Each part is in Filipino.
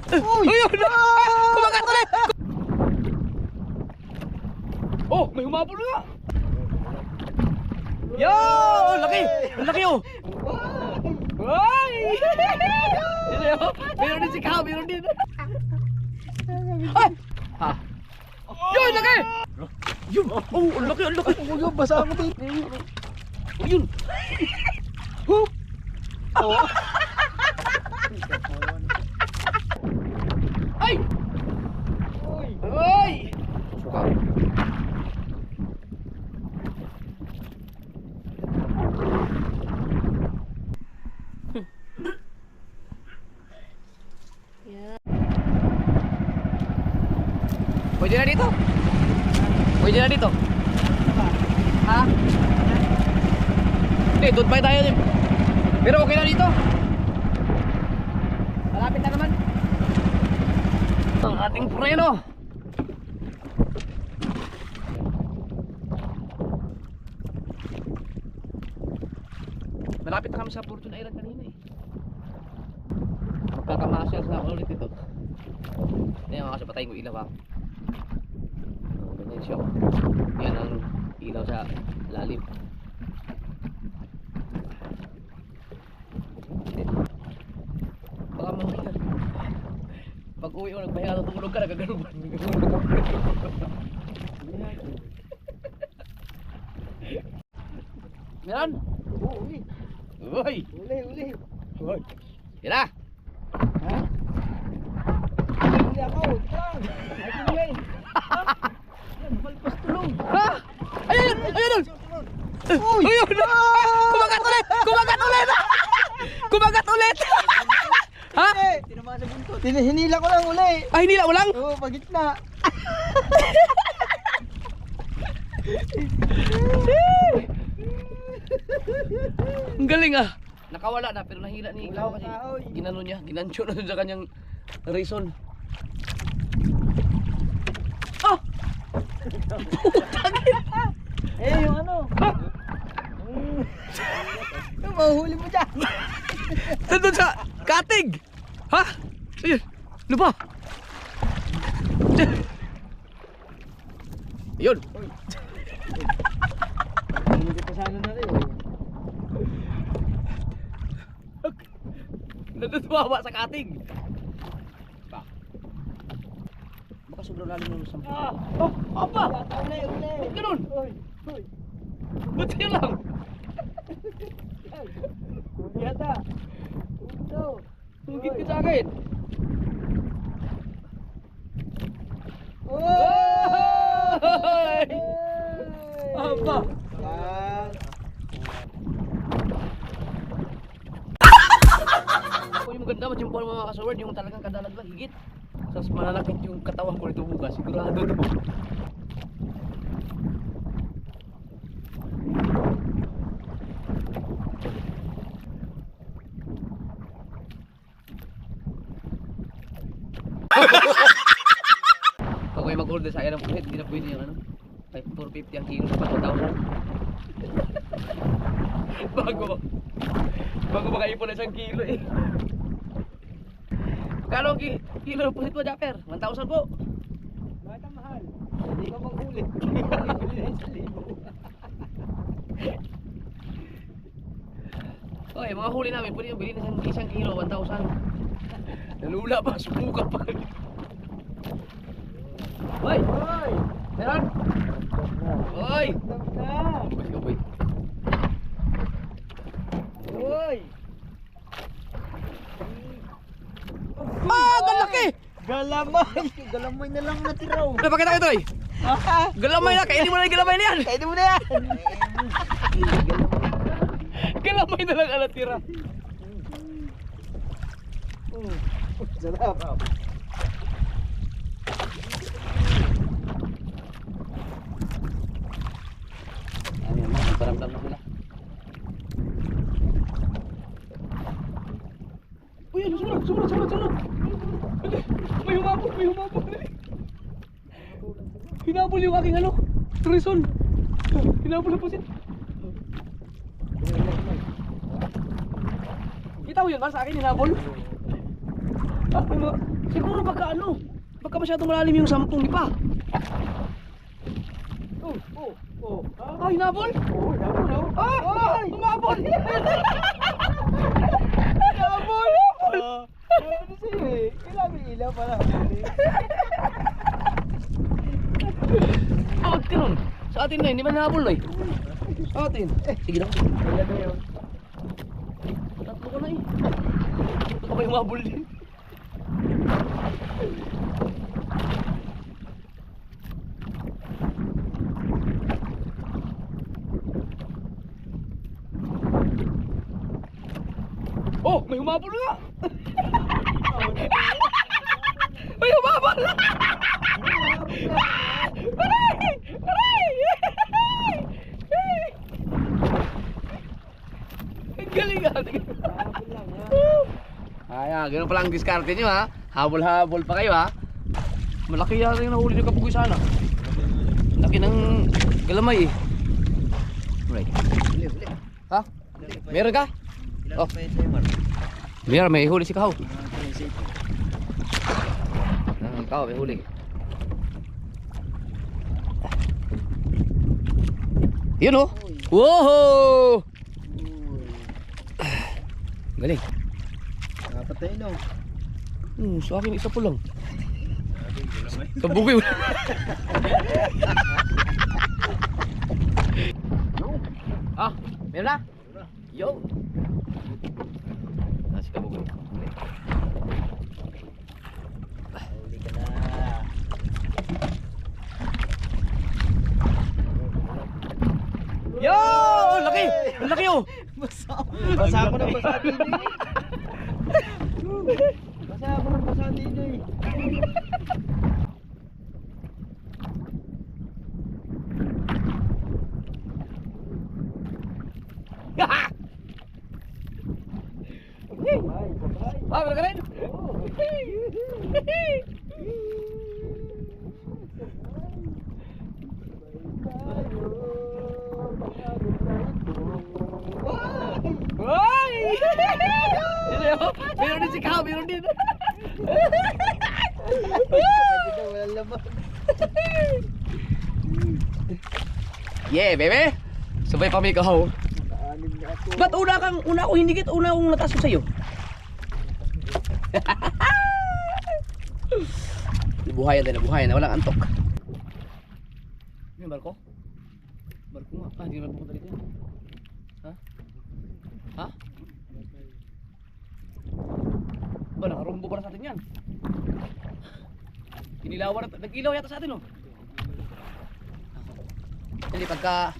Ayun! Kumagat ulit! Oh, may humabol na! Yo! Laki! Ang laki oh! Ay! Meron din si Kao, meron din! Ay! Ha? Yun, laki! Yun! Oh, ang laki, ang laki! Oh, yun, basa ako dito. Oh, yun! Hoop! Oh. Ay! Uy. Ay! Suka. Pwede na dito? Pwede na dito? Ha? Hindi, doon pa tayo din. Pero okay na dito. Malapit na naman. Ang ating preno. Malapit na kami sa Fortune Island kanina eh. Magkakamasyal sa ulit ito. Yan mga kasi patayin ko ilaw ha. Ganyan siya. Yan ang ilaw sa lalim. Baka mamaya pag uwi ko nagpahinga tutulog ka nagagano'n ba? Meron? Uli. Uy! Uli. Uy! Yan na! Ha? Uli ako. Ay, uli. Yan, malpas tulong. Ha? Ayun! Ayun! Uy! Ayun! Kumagat ulit! Kumagat ulit! Kumagat ulit! Ha? Tinamaan sa buntot. Hinila ko lang uli. Ay, hinila mo lang? Oo, pagitna. Ang galing ah. Nakawala na pero nahila ni Ikaw kasi Kahoy. ginano niya, ginansyo na dun sa kanyang reason. Ah! Eh, yung ano? Yung mahuhuli mo dyan. Nandun sa katig! Ha? Ayun! Ano ba? Ayun! Hindi kita sana na rin. Nandun tumama sa katig! Ba? Baka sobrang lalim ng sampo. Ah! Oh! Apa! Uli. Ba't ganun? Uy. Ba't sa'yo lang? Uli yata. Uli. Tugit ka sa akin! Oy! Apa! Ako yung maganda, matsimpuan mo mga kasaward, yung talagang kadalag lang, higit. Tapos malalakit yung katawan ko nito bukas, sigurado to. Pag may mag-order sa akin ng puwet, hindi na pwede yung ano, 450 ang kilo sa 1,000. Bago makaipon na isang kilo eh. Kano ang kilo ng pusit mo, Japper? 1,000 po. Bakit ang mahal? Hindi ka maghuli. Huli na 1,000. Okay, mga huli namin, pwede yung bilhin na isang kilo, 1,000. Nalula pa, sumuka pa. Hoy! Hoy! Meron! Hoy! Stop na! Uy! Hoy! Ah! Galaki! Galamay! Galamay na lang natiraw. Napakita ko ito eh! Galamay na! Kainin mo na yung galamay na yan! Kainin mo na yan! Galamay na lang alat tira! Sarap. Ano yan, magparamdam na sila. Uy, ano, sumunod! May humabol! Hinabol yung aking ano, reason. Hinabol ang pusit. Kita mo yun ba sa akin, hinabol? Siguro baka ano, baka masyadong malalim yung 10 pa. Ay, nabol? Ay, umabol! Nabol! Ano sa'yo eh? Kailangan ilaw pala. Out ka nun. Sa atin na, hindi man nabol na eh. Sa atin. Sige lang. Kailan na yun? Tatlo ka na eh. Baka may umabol din. Oh, may humabol na! May humabol na! Aray! Aray! Ang galing ah! Ay, ganun pala ang diskarte nyo ha. Habol-habol pa kayo ha. Malaki yata yung nahuli nyo kapugoy sana. Laki ng galamay eh. Right. Ha? Meron ka? Oh. Meron, may huli si Kahaw. Kahaw, may huli. Yun oh. Wow! Galing. Nakapatay no. Sa akin isa po lang. Kabugoy. Ah, meron na? Yo. Nasi kabugoy. Huli ka na. Yo! Laki! Laki oh! Basa ako ng basa din eh. Basa ako ng basa din eh. Ah, meron ka rin? Ay! Meron din si Kao, meron din. Walang laman. Yeah, baby. Sabay pa may Kao. Naanim na ako. Ba't una ako hindi kita, una akong natas ko sa'yo? Nabuhayan na, walang antok. Ano yung barko? Barko nga, hindi na pupunta dito yan. Ha? Ha? Ba, nakarumbo pala sa atin yan. Inilawan na, nag-ilaw yata sa atin oh. Hindi, pagka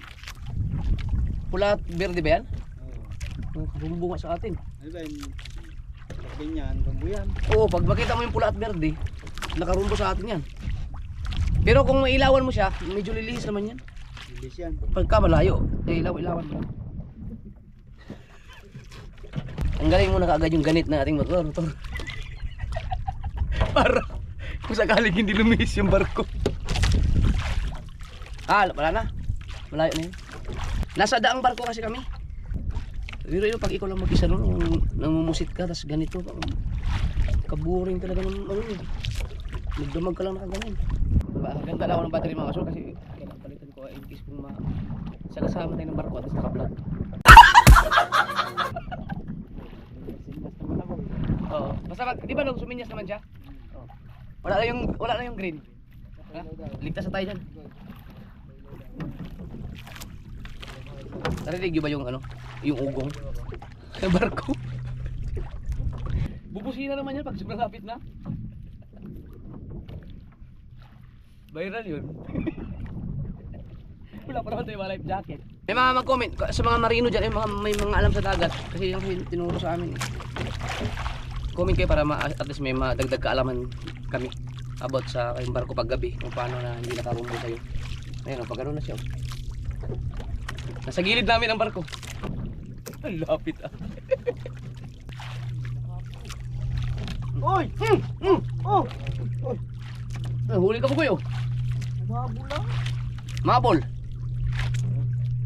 pula at berde ba yan? Nakarumbo nga sa atin. Ano ba yung ganyan, bambuyan? Oo, pag makita mo yung pula at berde, nakarumbo sa atin yan. Pero kung mailawan mo siya, medyo lilihis naman yan. Bilis yan. Pagka malayo, ilawan mo. Ang galing mo na kaagad yung ganit na ating motor. Para kung sakaling hindi lumihis yung barko. Ah, wala na. Malayo na yun. Nasa daang barko kasi kami. Pero yun, pag ikaw lang mag-isa nun, namumusit ka, tas ganito, kaboring talaga ng ano yun. Magdamag ka lang nakaganon. Ganda lang ako ng battery mga kasol kasi kailangan palitan ko in case kung sagasama tayo ng barko at naka-vlog. Sindas naman ako. Oo. Basta di ba nung suminyas naman siya? Oo. Wala na yung green. Ha? Ligtas na tayo dyan. Narinig nyo ba yung ano? Yung ugong? Sa barko? Bubusina naman yan pag sobrang lapit na. Viral yun. Wala pa naman tayo mga life jacket. May mga mag-comment sa mga marino dyan, may mga alam sa dagat. Kasi yung tinuro sa amin. Comment kayo para at least may madagdag kaalaman kami about sa kayong barko paggabi. Kung paano na hindi nakarumbo sa'yo. Ayun, pag ano na siya. Nasa gilid namin ang barko. Ang lapit ah. Oy! Oh! Huli ka po kuyo. Umabo lang. Mabol.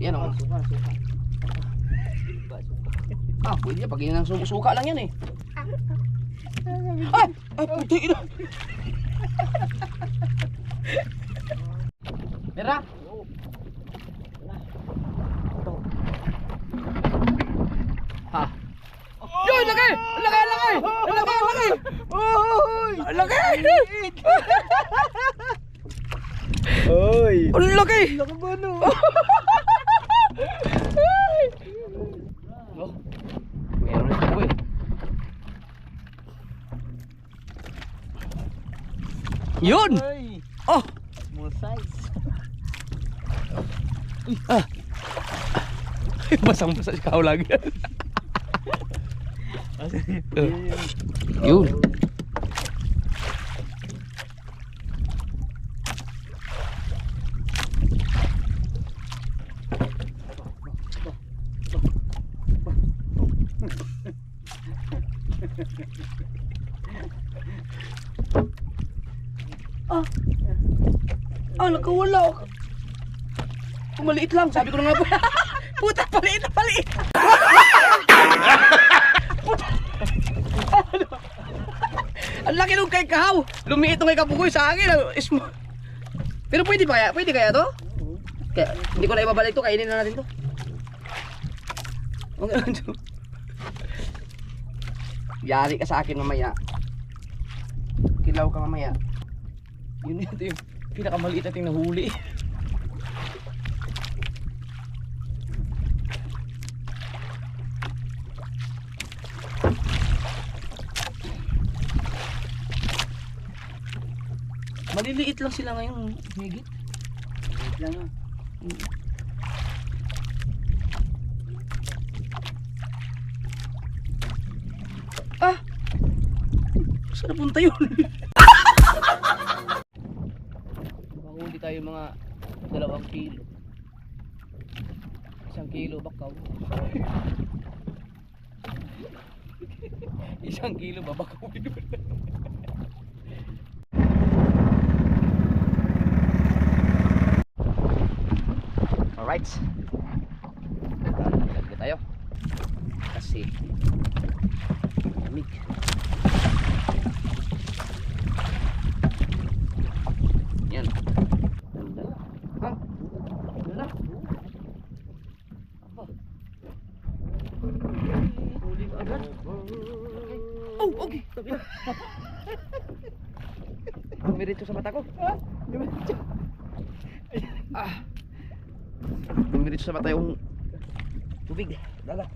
Yan ako. Suka. Ah, pwede yan. Pag yun ang suka lang yan eh. Ay! Ay, puti ina! Mira! Ha? Yun, laki! Laki, laki! Laki, laki! Oy! Laki! Oy! Ang laki! Laki ba no? Oh, meron na ako eh. Yun! Oy! Oh! More size. Ah! Basang-basa si Kao lagi. Yun. Ah, nakawala ako. Maliit lang, sabi ko na nga po. Puta, paliit na paliit. Puta. Ang laki nung kay Kahaw. Lumiit nung kay Kapugoy sa akin. Pero pwede ba kaya? Pwede kaya to? Kaya, hindi ko na ibabalik to. Kainin na natin to. Okay lang to. Yari ka sa akin mamaya. Kilaw ka mamaya. Yun ito yung pinakamaliit nating nahuli. Maliliit lang sila ngayon, higit. Wait lang ah. Ah! Saan napunta yun? Makahuli tayo mga 2 kilo. 1 kilo bakaw. 1 kilo ba bakaw? Alright. Lagyan tayo. Kasi lamig. Yan. Ganda. Ha? Ganda. Apa? Huli ka agad. Oh, okay. Dumiretso sa mata ko. Ah. Dumiretso sa mata yung tubig. Dalat.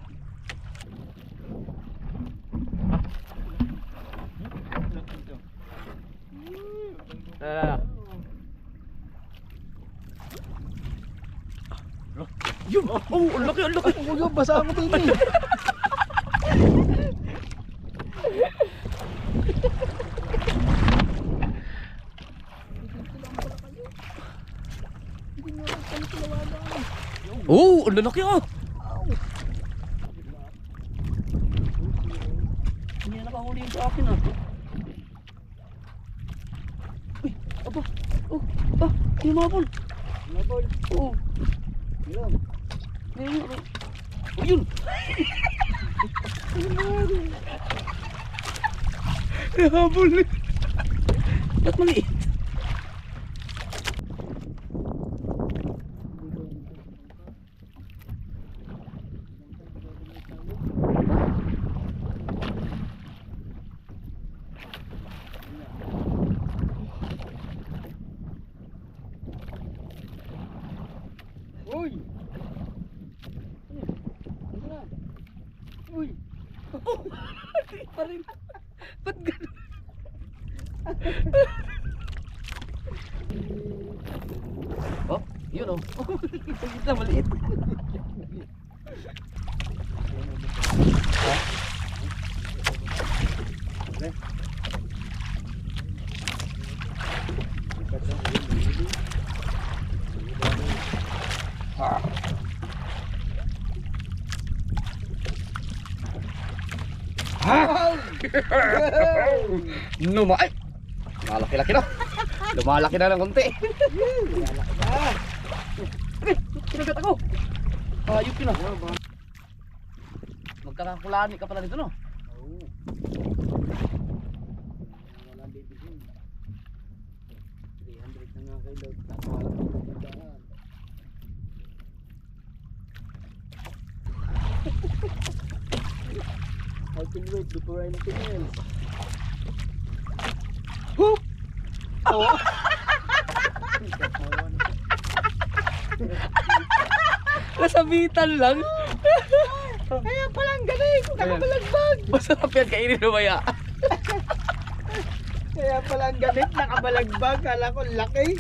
Yun! Oh, ang laki, ang laki! Huwag yung basa mo din eh. Oh, ang lalaki ah! Hindi na nakahuli yung sa akin ah. Uy, aba! Oh, ah, yung mga bol! Nabol. Oo. Yun. Ayun, oh, yun! Habol eh! Ba't maliit? Uy! Ano na? Uy! Oh! Hindi pa rin. Ba't gano'n? Oh, yun oh. Pagkit na maliit. Ay! Malaki-laki na. Lumalaki na ng konti. Okay, kinagat ako. Ayup yun ah. Magkakakulani ka pala dito no? can wait before anything else. Hoop! Oh! Nasabitan lang. Kaya palang galing, nakabalagbag. Masarap yan kainin mamaya. Kaya palang galing, nakabalagbag. Kala ko laki.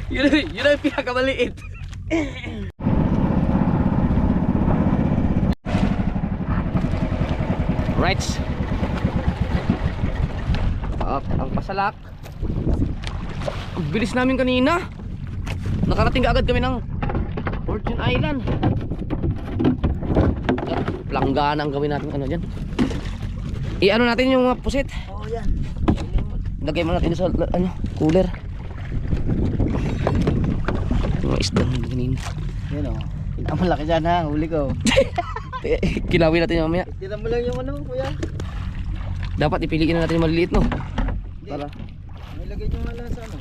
Yun ang pinakamaliit. Right. Ang pasalak. Ang bilis namin kanina. Nakarating agad kami ng Fortune Island. Planggana ang gawin natin ano dyan. I-ano natin yung mga pusit. Oh, yan. Lagay mo natin sa ano, cooler. Mga isda ng kanina. Yan o. Ang malaki dyan ha, huli ko. Kinawin natin yung mamaya. Tira mo lang yung ano, kuya. Dapat ipiliin na natin yung maliliit, no? Hindi. Para May lagay nyo nga lang sa ano.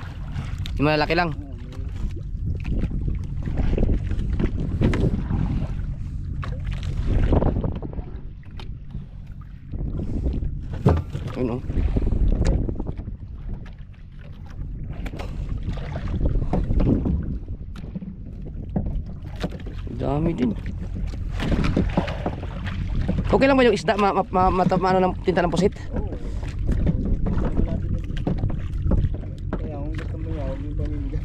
yung malalaki lang. Ayun, oh. Dami din. Okay lang ba yung isda? Ano ng tinta ng pusit? Oo. Kaya kung gusto mo yan, huwag yung pamilya.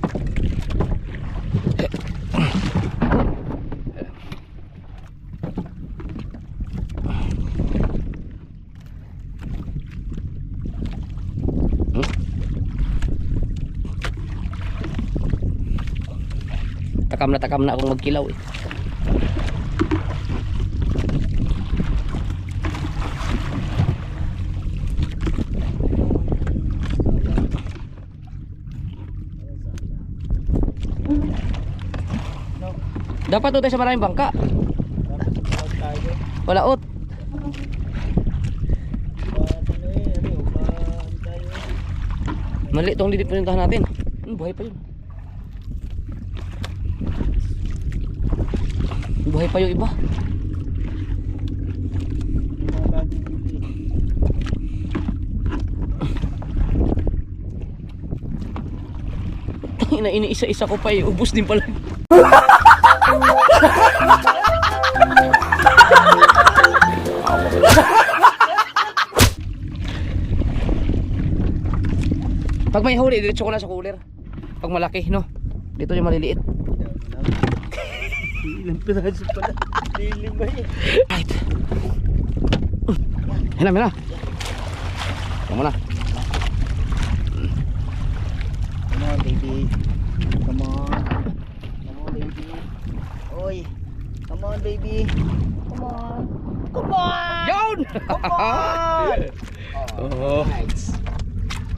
Takam na akong magkilaw eh. Dapat doon tayo sa maraming bangka. Tapos tawag tayo. Walaot. Ano eh, ano tayo. Mali itong lilipuntahan natin. Buhay pa yun. Buhay pa yung iba. Yung mga bagong hindi. Iniisa-isa ko pa eh. Ubus din pala. Pag may huli, diretso ko na sa cooler. Pag malaki, no? Dito yung maliliit. Ilang piraso pala. Lilima eh. Right. Hina. Come na. Come on, baby. Come on. Come on, baby. Oy. Come on, baby. Come on. Come on! Yun! Come on! Oh. Nice.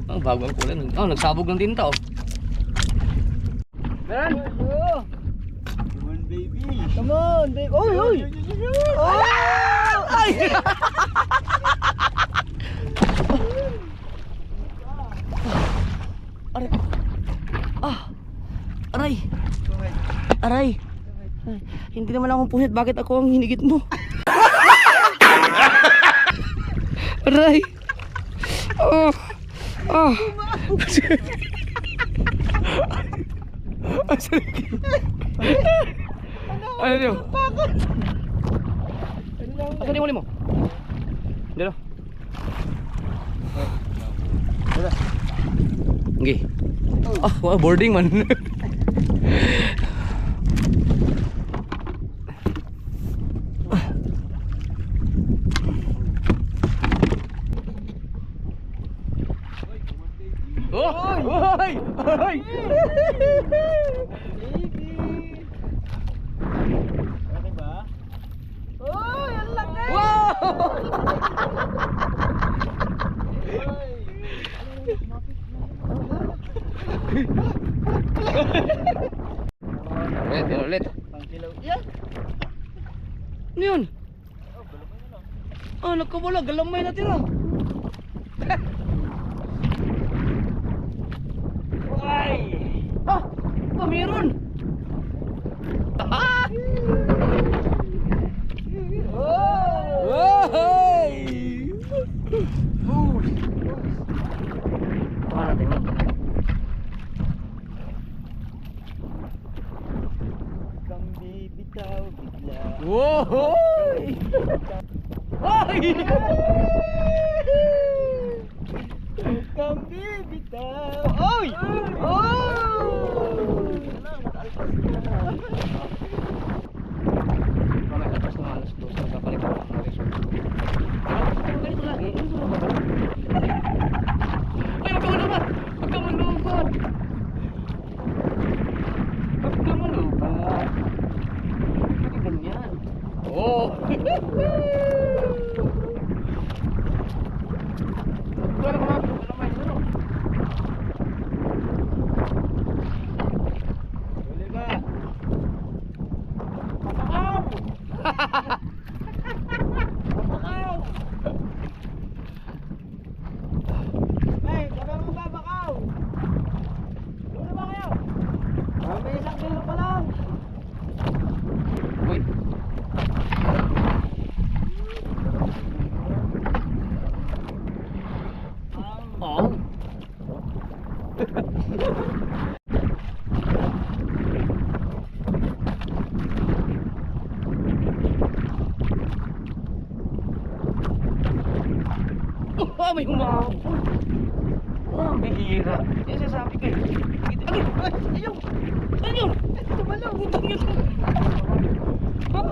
Ang bago ang kulay. Oh, nagsabog ng tinta, oh. Meron? Come on, baby. Come on, baby. Oy, oy! Oh! Ay! Aray. Ah! Aray! Aray! Ay, hindi naman akong punit. Bakit ako ang hinigit mo? Aray! Oh! Oh! Ano yun? Asan yung huli mo? Dito. Okay. Ah, wow, boarding man. Oh! Hoy! Hoy! Okay ba? Oy, ang laki! Wow! Ulit. Pangkilaw. Yan! Ano yun? Ah, nagkawala. Galamay na tira. Ay! Ah! ba meron? Ah! Hey! Baka natin yun. Kang bibitaw bigla. Wow! Ay! Kang bibitaw. Oy! Oh! Mamaya atas ng alas 2, magkabalik ako ng resort. Ganito lagi, ganito lang ba? Ay, huwag ka manood! Huwag ka manood! Huwag ka manood! Bakit ganyan? Oh! Wala ka mga may ano? Huli ba? Bakaw! Hey, sabi mo ba bakaw? Huli ba kayo? May isang kilo pa lang. Uy! Oh! Oh, may humahapon. Oh, bihira. Yan sasabi ko eh. Ay, ayaw! Saan yun? Ito ba lang? Utang yun. Ha?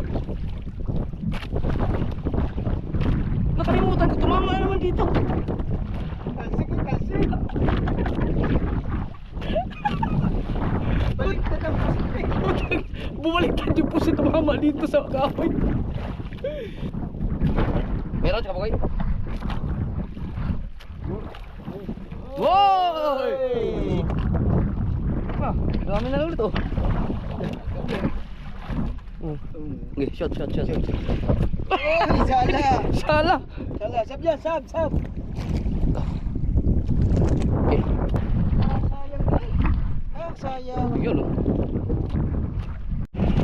Nakalimutan ko. Tumama na naman dito. Sige kasi. Baliktad ang pusit. Bumaliktad yung pusit. Tumama dito sa kahoy. Meron ka ba kayo? Wow! Ah, dami na lang ulit oh. Okay, shot. Oy, sala. Sala. Sala, sab yan, sab. Okay, Sayang. yun oh.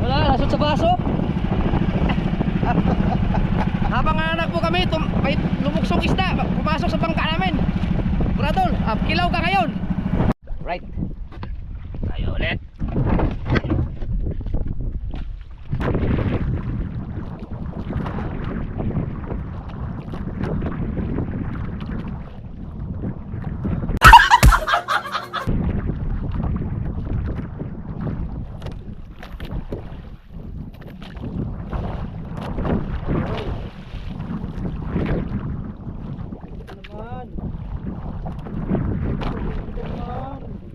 Wala, nasot sa baso. Habang anak po kami, may lumuksong isda, pumasok sa bangka namin. Buradol, kilaw ka ngayon. Right. Tayo ulit. Naman.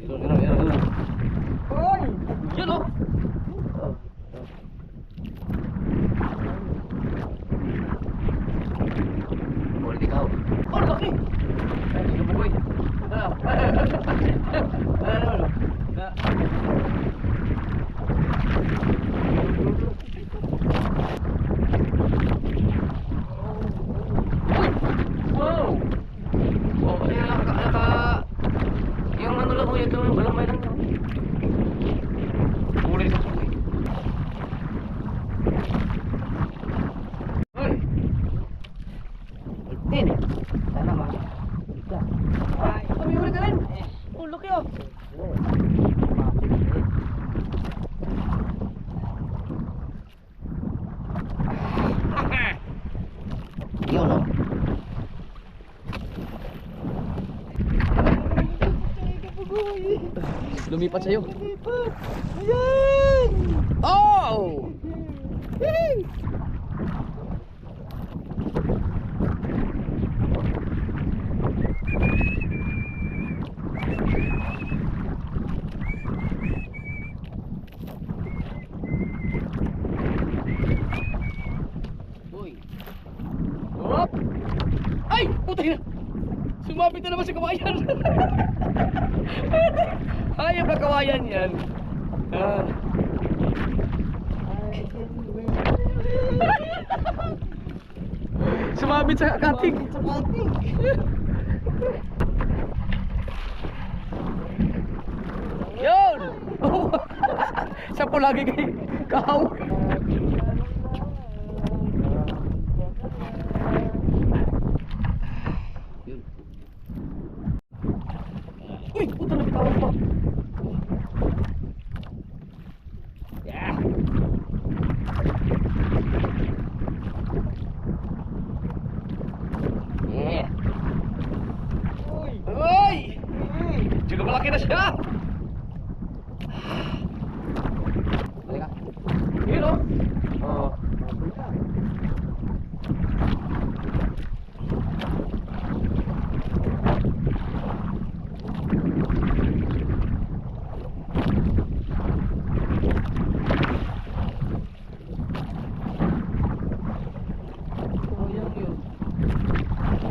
Yun. Oy! Yun oh. Ulit ikaw. Oh, laki. Ay, hindi mo boy. Wow! Oh, ayun, yung ano lang ko, yung balamay lang. Huli sa suki. Hoy! Itin! Sana ika. Ay, kami huli ka rin! Oh, laki oh! Yun oh! Lumipat sa'yo. Ayan! Oh! Uy! Hop! Ay! Putay na! Sumabit na naman sa kawayan! Hayop na kawayan yan! Ah. Sumabit sa kating! Sa kating! Yun! ko lagi kay kahaw. Yun. Uy, puto na bitawan pa. Yeah. Yeah. Uy! Juga malaki na siya. Halika. Yun o. Oo.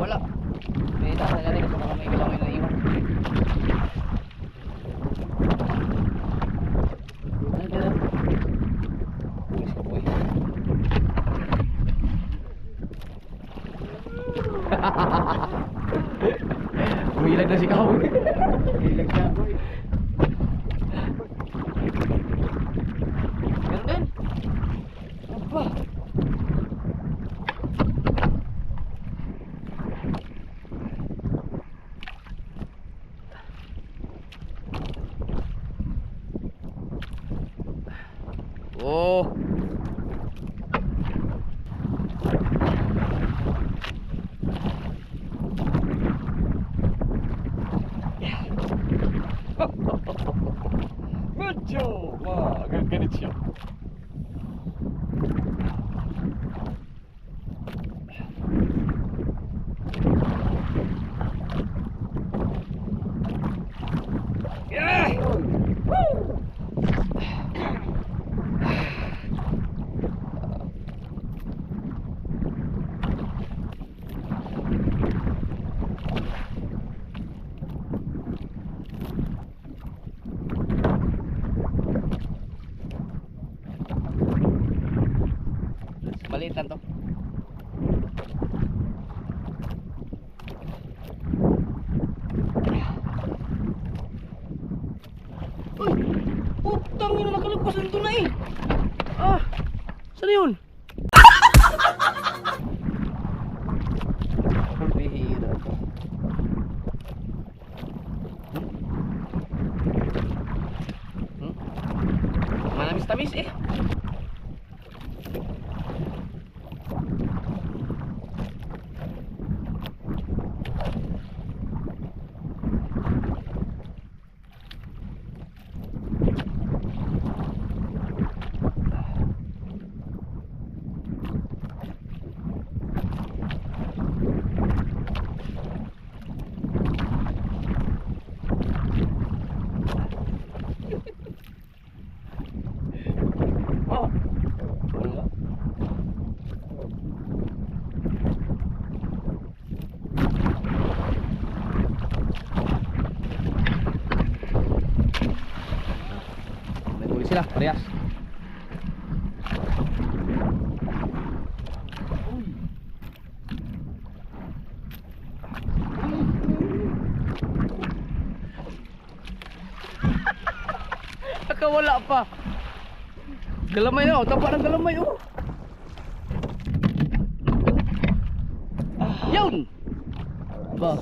Wala. May taas na rin kasi baka may ilang na iwan. Ano ka lang? Uy, sa boy. Umilag na si Kaw. Umilag na boy. Ganun din. Aba. Oh. Good job. Wah, ganit siya. Yeah. Woo. Maliitan to. Uy! Putang ina, nakalagpasan ito na eh! Ah! Saan yun? Bihira to. Manamis-tamis eh. Oh. Wala. May huli sila, parehas. Nakawala pa. Galamay na, tapa ng galamay oh. Yun. Ba.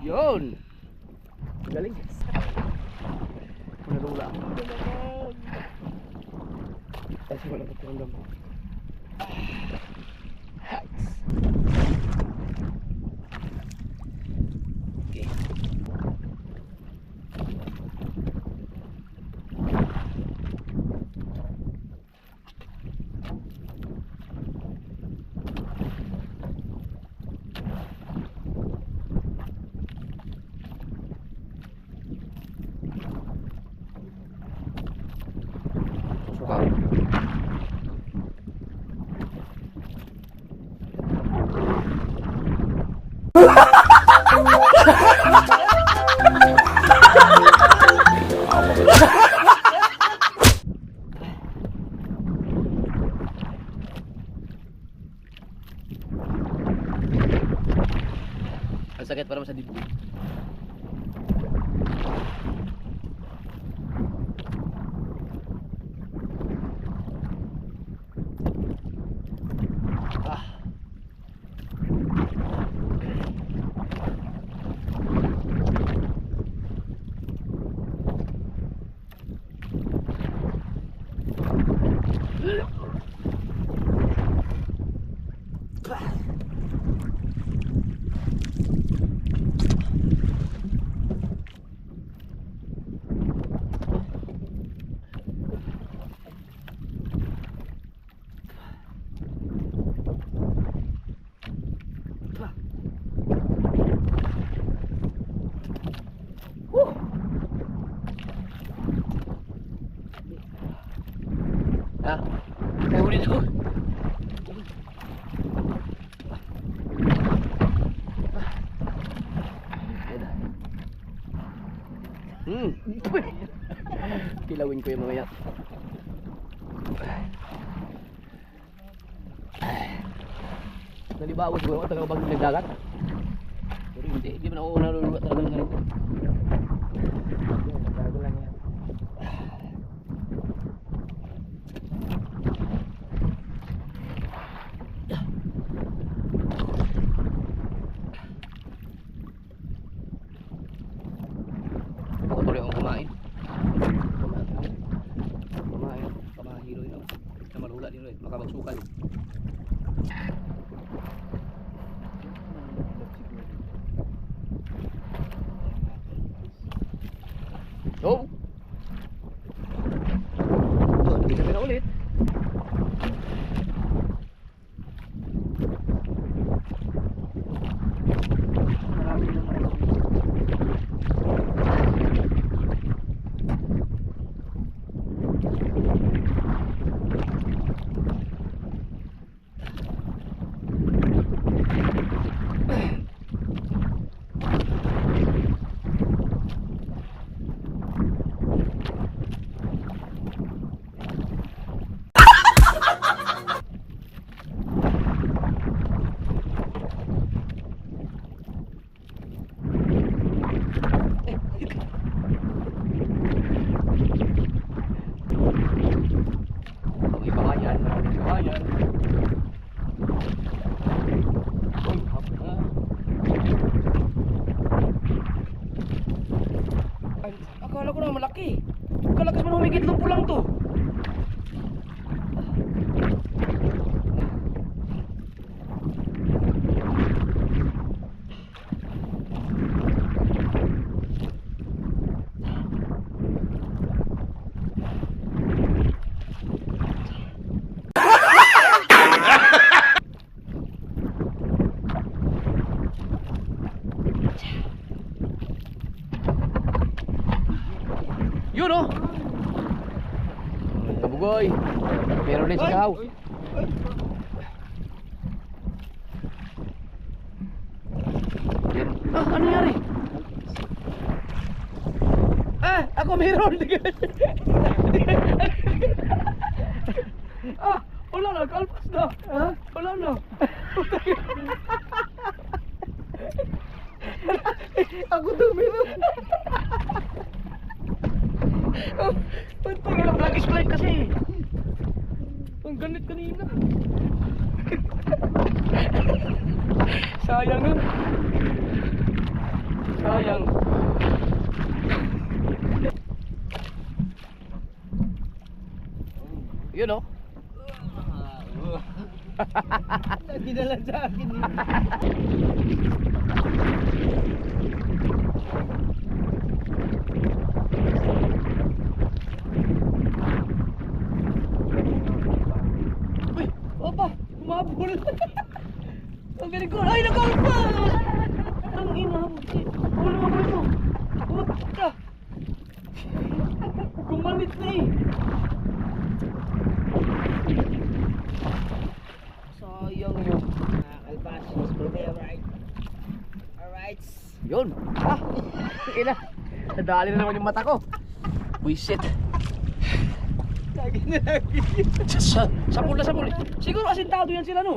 Yun. Galing. Nalula. Kasi wala pa tanda mo. Okay. Suka. Ang sakit para sa dibdib. Ah, may huli to. Kilawin ko yung mamaya. Nalibawas ko ako taga bang nagdagat. Pero hindi man ako naluluwa talaga ng ganito. Nagbago lang yan. Ako tuloy akong kumain. Kumain. Kamahiro yun ako. Na malula din ulit. Makabagsukan. Oh! Oh, hindi kami na ulit. Marami naman. May kawayan. May kawayan. Uy, hapon na. Ay, akala ko na malaki. Kalakas mo na humigit lumpo lang to. Yun oh. Kabugoy. Meron din sigaw. Ah, ano nangyari? Ah, ako meron. Ah, wala na, kalpas na. Ha? Wala na. Ako daw meron. Oh, tagal ang vlog slide kasi. Ang ganit kanina. Sayang nun. Sayang. Yun oh. Dinala sa akin. Uy, opa, humabol. Ang galing ko. Ay, nagkampas! Ang inabuti. Ulo mo ito. Puta. Gumanit na eh. Sayang yun. Kalpas, baby, alright. Alright. Yun. Ah, ina. Nadali na naman yung mata ko. Buisit. Lagi na lagi. Sapul na sapul. Siguro asintado yan sila no.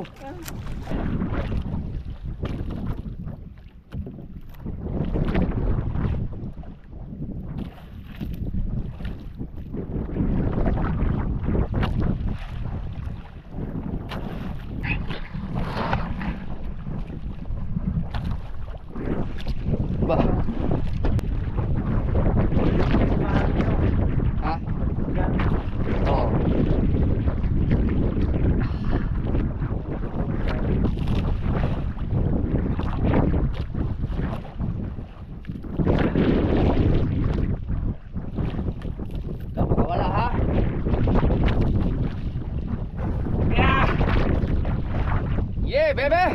Ha? Oo. Dapat wala ha? Yeah! Yeah, baby!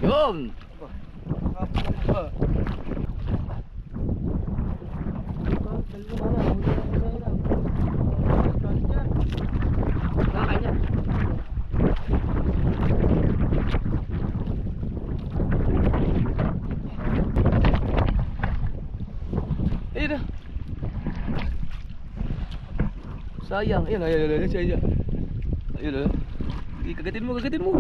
Yun! Nakakanya. Ayun na. Sayang. Ayun, ayun, sayang. Ayun na. Kagatin mo, kagatin mo.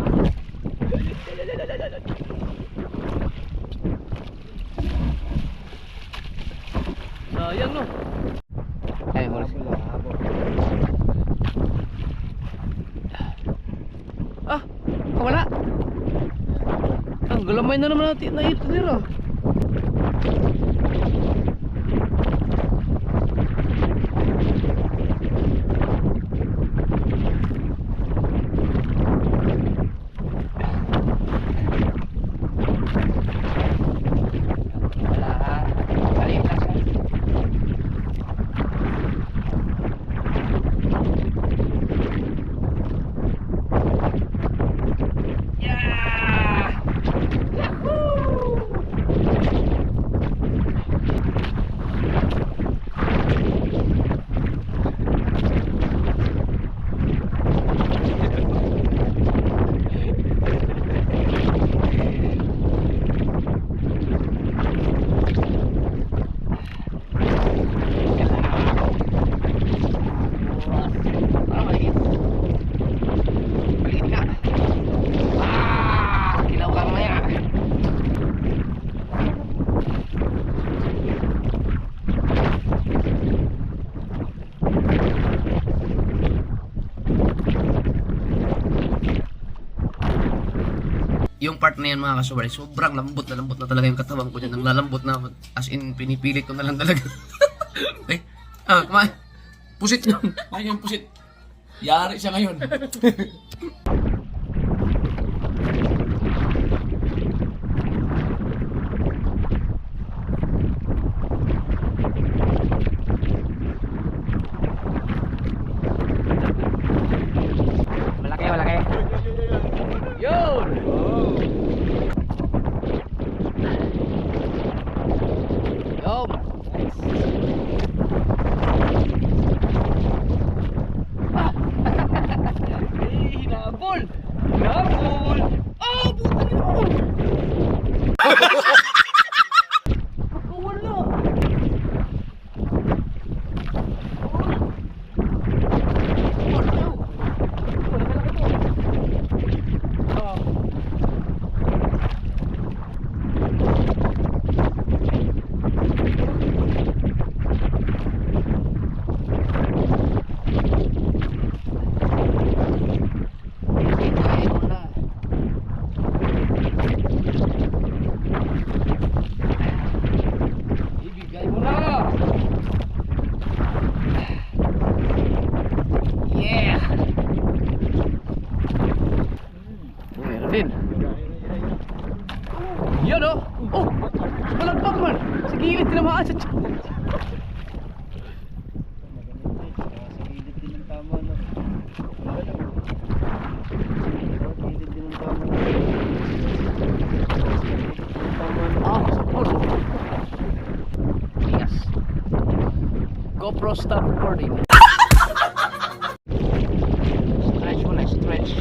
Sayang no. Ayun mo. Ah, wala. Ang galamay na naman natin na ito dito. Wala ha. Balik lang siya. Yeah! Yahoo! Ah, maliit. Maliit nga. Ah! Kilaw ka mamaya. Yung part na yan mga kasubay, sobrang lambot na talaga yung katawan ko dyan. Ang lalambot na, as in, pinipilit ko na lang talaga. Eh, kumain. Pusit yun. Ay, yung pusit. Yari siya ngayon. Malaki, malaki. Yun! Yum! Ah! Eh, hinabol! Hinabol! Ah! Buta niyo! Wala! Ibigay mo na! Yeah! Meron din. Yan o! Oh! Malagpak man! Sa gilid tinamaan sa tiyan. Ah, sa pulo. Yes. GoPro stop recording. Stretch mo na, stretch.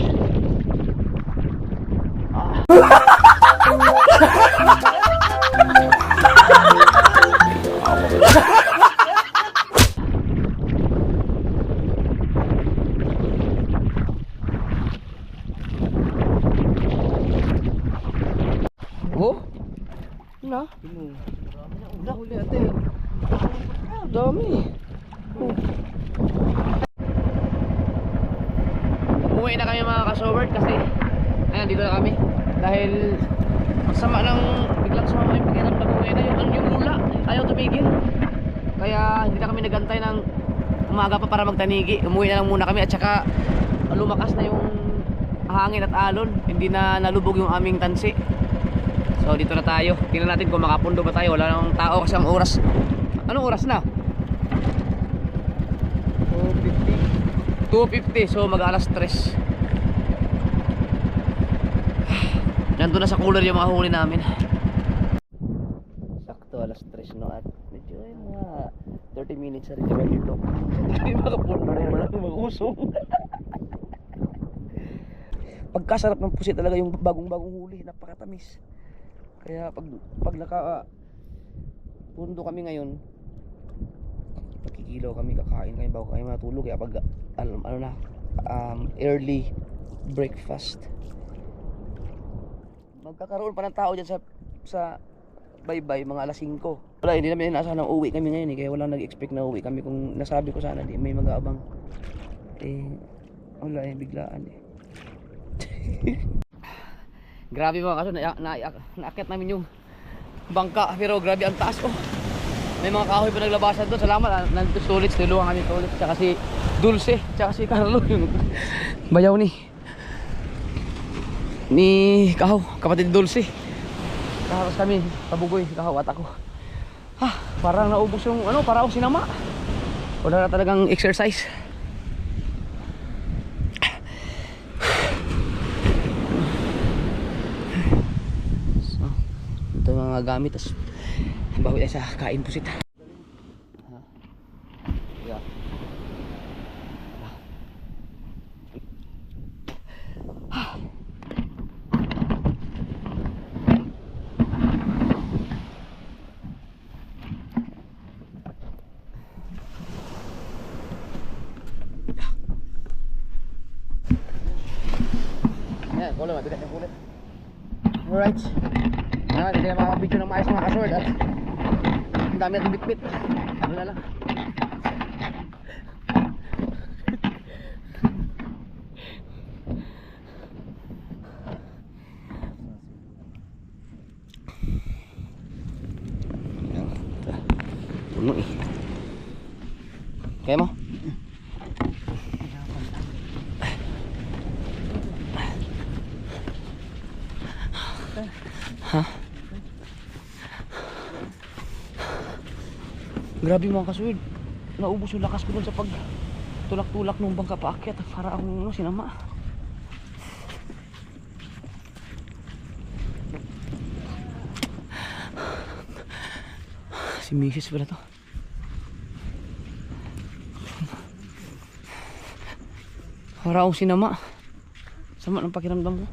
Oh? Na? Dami na ulam. Huli ate. Dami. Oh. Umuwi na kami mga kasowert kasi ayan, dito na kami. Dahil masama ng biglang sumama yung pakiramdam ko ngayon. Yung lula, ayaw tumigil. Kaya hindi na kami nagantay ng umaga pa para magtanigi. Umuwi na lang muna kami at saka lumakas na yung hangin at alon. Hindi na nalubog yung aming tansi. So dito na tayo. Tingnan natin kung makapundo ba tayo. Wala nang tao kasi ang oras. Anong oras na? 2:50. So mag alas 3. Nandun na sa cooler yung mga huli namin. Sakto alas 3 no at medyo mga 30 minutes na rin naman dito. Hindi makapundo rin wala nang mag-usong. Pagkasarap ng pusit talaga yung bagong huli, napakatamis. Kaya pag naka pundo kami ngayon, magkikilaw kami, kakain kami bago kami matulog. Kaya pag early breakfast, magkakaroon pa ng tao dyan sa bye-bye mga alas 5. Wala, hindi namin inaasahan na uwi kami ngayon kaya wala nag-expect na uwi kami. Kung nasabi ko sana di may mag-aabang, wala biglaan Grabe mga kaso, naakyat namin yung bangka pero grabe ang taas. May mga kahoy pa naglabasan doon. Salamat, nandito Tulits, tulungan kami Tulits, tsaka si Dulce, tsaka si Carlo, yung bayaw ni Kahaw, kapatid Dulce. Kahawas kami, Pabugoy, Kahaw at ako. Parang naubos yung parang sinama. Wala na talagang exercise. Ito yung mga gamit, tas bawi tayo sa kain pusit. Yeah. Ayan, kulit, mabigat yung kulit. Alright. Hindi na makapicture ng maayos mga kasword at ang dami natin bitbit. Ano na lang. Puno Kaya mo? Grabe mga kasword, naubos yung lakas ko dun sa pag tulak-tulak ng bangka paakyat. Para akong sinama. Si Mrs. pala to. Para akong sinama. Sama ng pakiramdam ko.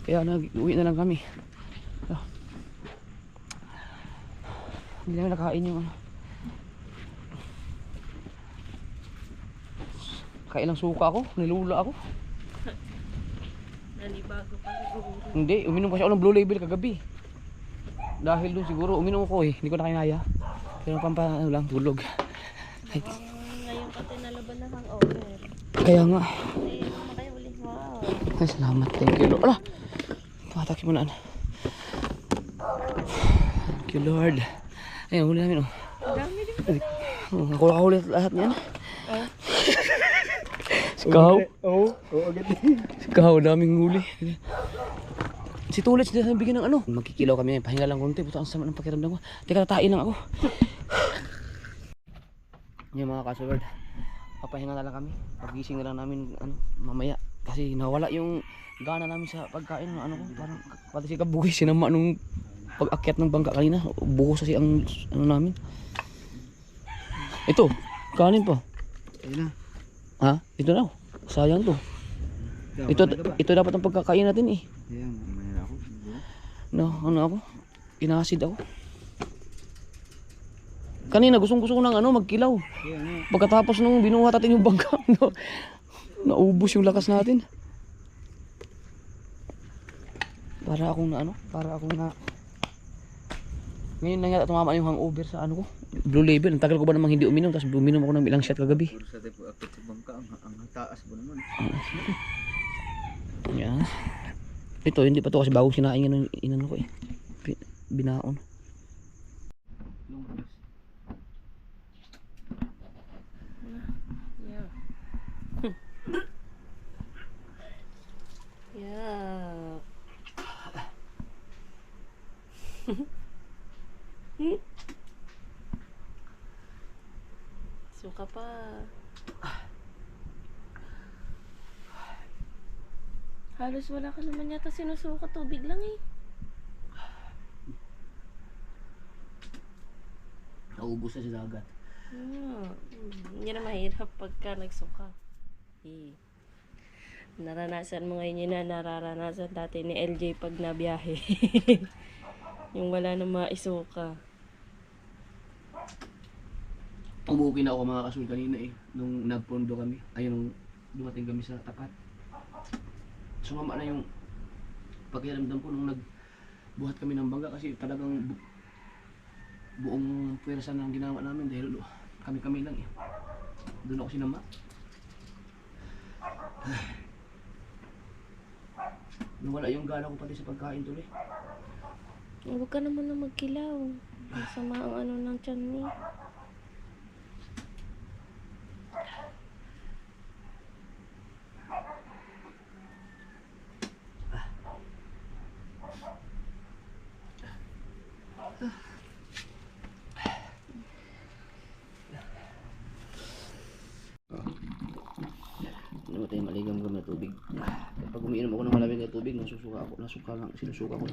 Kaya nag-uwi na lang kami. Hindi namin nakain yung kailang suka ako, nilula ako. Nanibago pa siguro. Hindi, uminom kasi ako ng Blue Label kagabi. Dahil doon siguro uminom ako hindi ko na kinaya. Pero lang, tulog. Ngayon kasi nalaban na hangover. Kaya nga. Hindi naman kayo ulit. Wow. Ay, salamat, thank you Lord. Ala, pataki mo na. Thank you Lord. Ayun, huli namin Ang dami din. Ako nakahuli lahat niyan. Si Kahaw. Agad. Si Kahaw, daming huli. Si Tulits na bigyan ng Magkikilaw kami ngayon, pahinga lang konti. Buto ang sama ng pakiramdam ko. Teka, tatain lang ako. Yung mga kasword, papahinga na lang kami. Pagising na lang namin mamaya. Kasi nawala yung gana namin sa pagkain. Parang pati si Kabugoy, sinama nung pag-akyat ng bangka kanina. Buhos kasi ang namin. Ito, kanin pa. Ayun na. Ha? Ito na. Sayang to. Ito dapat ang pagkakain natin Ayan, may ako. No, ako? Inasid ako. Kanina gusto ko ng magkilaw. Pagkatapos nung binuhat natin yung bangka, naubos yung lakas natin. Para akong na Ngayon na yata tumama yung hangover sa ano ko. Blue Label. Ang tagal ko ba namang hindi uminom. Tapos uminom ako ng ilang shot kagabi. Puro sa tayo po akit sa bangka. Ang taas mo naman. Yan. Ito, hindi pa to kasi bagong sinaing ng inano ko eh. Binaon. Yeah. Yeah. Suka pa. Halos wala ka naman yata sinusuka, tubig lang eh. Naubos na sa dagat. Hindi na mahirap pagka nagsuka. Eh. Naranasan mo ngayon yun na nararanasan dati ni LJ pag nabiyahe. Yung wala na maisuka. Umuwi na ako mga kasul kanina eh. Nung nagpondo kami. Ay, nung dumating kami sa tapat. Sumama na yung pakiramdam ko nung nagbuhat kami ng bangga kasi talagang buong pwersa na ang ginawa namin dahil kami-kami lang eh. Doon ako sinama. Nawala yung gana ko pati sa pagkain tuloy. Huwag ka naman na magkilaw. Masama ang ano ng tiyan ni. Ano tayo maligam-gam na tubig. Pag umiinom ako ng malamig na tubig, nasusuka lang, sinusuka ko.